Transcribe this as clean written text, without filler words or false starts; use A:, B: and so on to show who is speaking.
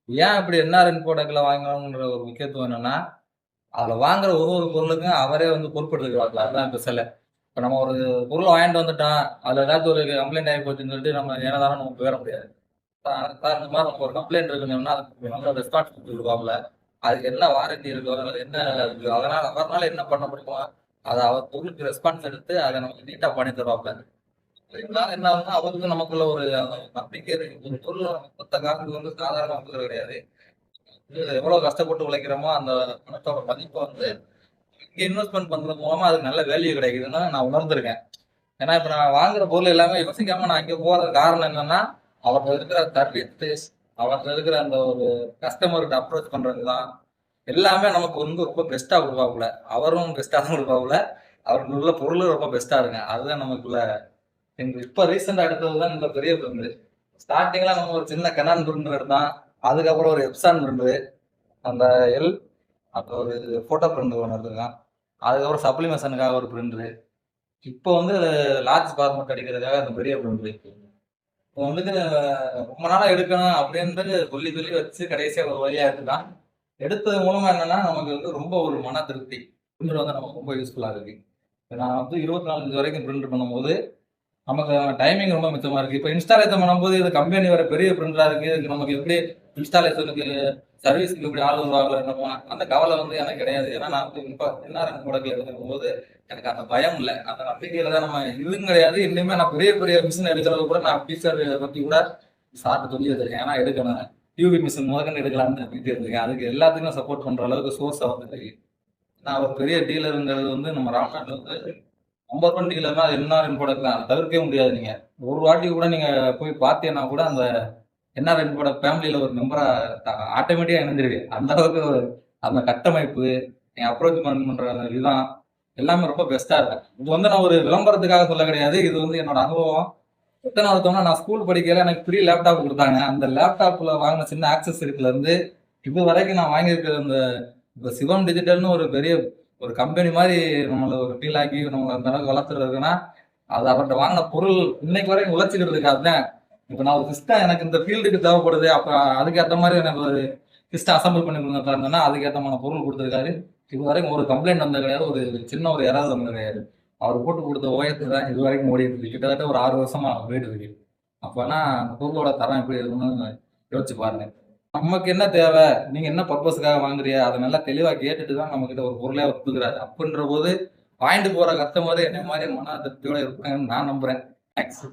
A: ஏன் இப்படி என்ஆர்என் ப்ராடக்ட்ல வாங்கணும்ன்ற ஒரு முக்கியத்துவம் என்னன்னா, அதுல வாங்குற ஒரு ஒரு பொருளுக்கும் அவரே வந்து பொறுப்பெடுத்துக்குவாப்ல. அதுதான் ஸ்பெஷலு. இப்ப நம்ம ஒரு பொருள் வாங்கிட்டு வந்துட்டோம். அதுல ஏதாச்சும் ஒரு கம்ப்ளைண்ட் ஆகி போச்சுன்னு சொல்லிட்டு நம்ம ஏனோதானோன்னு நம்ம போயிட முடியாது. சார் இந்த மாதிரி நமக்கு ஒரு கம்ப்ளைண்ட் இருக்குன்னு அதுக்கு நல்ல ரெஸ்பான்சிபிலிட்டி கொடுப்பாப்ல. அதுக்கு என்ன வாரண்டி இருக்கோ, என்ன இருக்கு, அதனால அவரால என்ன பண்ண முடியுமோ, அத அவர் பொருளுக்கு ரெஸ்பான்ஸ் எடுத்து அத நமக்கு நீட்டா பண்ணி தருவாப்ல. இதனால என்ன ஆகும்னா, அவருக்கு நமக்குள்ள ஒரு நம்பிக்கை இருக்கு. ஒரு பொருள் மொத்த காசு வந்து சாதாரண வாங்குறது கிடையாது. எவ்வளவு கஷ்டப்பட்டு உழைக்கிறோமோ அந்த பணத்தோட மதிப்பை வந்து இங்க இன்வெஸ்ட்மெண்ட் பண்றது மூலமா அதுக்கு நல்ல வேல்யூ கிடைக்குதுன்னு நான் உணர்ந்திருக்கேன். ஏன்னா இப்ப நான் வாங்குற பொருள் எல்லாமே யோசிக்காம நான் இங்க போறது காரணம் என்னன்னா, அவர்கிட்ட இருக்கிற சர்வீஸ், அவர்கிட்ட இருக்கிற அந்த ஒரு கஸ்டமர்கிட்ட அப்ரோச் பண்றதுதான் எல்லாமே நமக்கு வந்து ரொம்ப பெஸ்டா கொடுப்பாப்புல. அவரும் பெஸ்டா தான் கொடுப்பாப்புல. அவருக்கு உள்ள பொருளும் ரொம்ப பெஸ்டா இருக்கு. அதுதான் நமக்குள்ள எங்களுக்கு இப்ப ரீசெண்டா எடுத்ததுதான் இந்த பெரிய பிரிண்ட். ஸ்டார்டிங்ல நம்ம ஒரு சின்ன கனான் பிரிண்டர் எடுத்தோம். அதுக்கப்புறம் ஒரு எப்சான் பிரிண்டர், அந்த எல், அப்புறம் ஒரு போட்டோ பிரிண்டர் ஒன்று எடுத்துருக்கான். அதுக்கப்புறம் சப்ளிமேஷனுக்காக ஒரு பிரிண்டர். இப்போ வந்து லார்ஜ் ஃபார்மட் அடிக்கிறதுக்காக அந்த பெரிய பிரிண்டர். இப்போ வந்துட்டு ரொம்ப நாளா எடுக்கணும் அப்படின்ட்டு சொல்லி சொல்லி வச்சு கடைசியா ஒரு வழியா எடுத்துட்டான். எடுத்தது மூலமா என்னன்னா நமக்கு வந்து ரொம்ப ஒரு மன திருப்தி. பிரிண்டர் வந்து நமக்கு ரொம்ப யூஸ்ஃபுல்லா இருக்கு. நான் வந்து 24 வரைக்கும் பிரிண்டர் பண்ணும்போது நமக்கு டைமிங் ரொம்ப மிச்சமா இருக்கு. இப்போ இன்ஸ்டாலேஷன் பண்ணும்போது இது கம்பெனி வர பெரிய பிரிண்டரா இருக்கு. இதுக்கு நமக்கு எப்படி இன்ஸ்டாலேஷனுக்கு சர்வீஸ்க்கு இப்படி ஆள் வருவாங்களோ என்னமோ அந்த கவலை வந்து எனக்கு கிடையாது. ஏன்னா நான் வந்து இப்போ என்ஆர்என் ப்ராடக்ட்ல எடுக்கும் போது எனக்கு அந்த பயம் இல்லை. அந்த நம்பிக்கையில தான் நம்ம இதுவும் கிடையாது. இன்னுமே நான் பெரிய பெரிய மிஷின் எடுக்கிறது கூட நான் ஃபீச்சர் பத்தி கூட சாப்பிட்டு சொல்லி வச்சிருக்கேன். ஏன்னா எடுக்கணும் டியூபி மிஷின் முதற்கண்டு எடுக்கலாம்னு நம்பிட்டு இருக்கேன். அதுக்கு எல்லாத்துக்கும் சப்போர்ட் பண்ற அளவுக்கு சோர்ஸ் வந்து நான் ஒரு பெரிய டீலருங்கிறது வந்து நம்ம ராம்நாட்டில் வந்து நம்பர் ஒன் டீலர்னா அது என்ஆர்என் ப்ராடக்ட் தான். தவிர்க்கவே முடியாது. நீங்க ஒரு வாட்டி கூட நீங்க போய் பார்த்தீங்கன்னா கூட அந்த என்ஆர்என் ப்ராடக்ட் ஃபேமிலியில ஒரு மெம்பரா ஆட்டோமேட்டிக்கா இணைஞ்சிருவீங்க. அந்த அளவுக்கு அந்த கட்டமைப்பு, நீங்க அப்ரோச் பண்ற அந்த விதம் எல்லாமே ரொம்ப பெஸ்டா இருக்கும். இது வந்து நான் ஒரு விளம்பரத்துக்காக சொல்ல கிடையாது. இது வந்து என்னோட அனுபவம். எத்தனை வருத்தம்னா நான் ஸ்கூல் படிக்கையில எனக்கு ஃப்ரீ லேப்டாப் கொடுத்தாங்க. அந்த லேப்டாப்ல வாங்கின சின்ன ஆக்சசரிஸ்ல இருந்து இது வரைக்கும் நான் வாங்கியிருக்கிற இந்த இப்போ சிவம் டிஜிட்டல்னு ஒரு பெரிய ஒரு கம்பெனி மாதிரி நம்மளை ஒரு ஃபீல் ஆக்கி நம்ம அந்த அளவுக்கு வளர்த்துறதுக்குன்னா அது அவர்கிட்ட வாங்கின பொருள் இன்னைக்கு வரைக்கும் உழைச்சிக்கிறதுக்கு அதுதான். இப்போ நான் ஒரு சிஸ்டம் எனக்கு இந்த ஃபீல்டுக்கு தேவைப்படுது, அப்போ அதுக்கேற்ற மாதிரி எனக்கு ஒரு சிஸ்டம் அசம்பிள் பண்ணி கொடுங்க இருந்தேன்னா அதுக்கேற்றமான பொருள் கொடுத்துருக்காரு. இது வரைக்கும் ஒரு கம்ப்ளைண்ட் வந்தது கிடையாது, ஒரு சின்ன ஒரு யாராவது வந்தது கிடையாது. அவர் போட்டு கொடுத்த ஓயத்து தான் இது வரைக்கும் ஓடி இருக்கு. கிட்டத்தட்ட ஒரு 6 வருஷமா போயிட்டு இருக்கு. அப்போனா அந்த பொருளோட தரம் எப்படி இருக்குன்னு யோசிச்சு பாருங்க. நமக்கு என்ன தேவை, நீங்க என்ன பர்பஸ்க்காக வாங்குறியா, அதை நல்லா தெளிவா கேட்டுட்டு தான் நம்ம கிட்ட ஒரு பொருளே கொடுக்குறாரு. அப்படின்ற போது வாங்கிட்டு போற கஸ்டமர் என்ன மாதிரி மன திருப்தியோட இருப்பாங்கன்னு நான் நம்புறேன். தேங்க்ஸ்.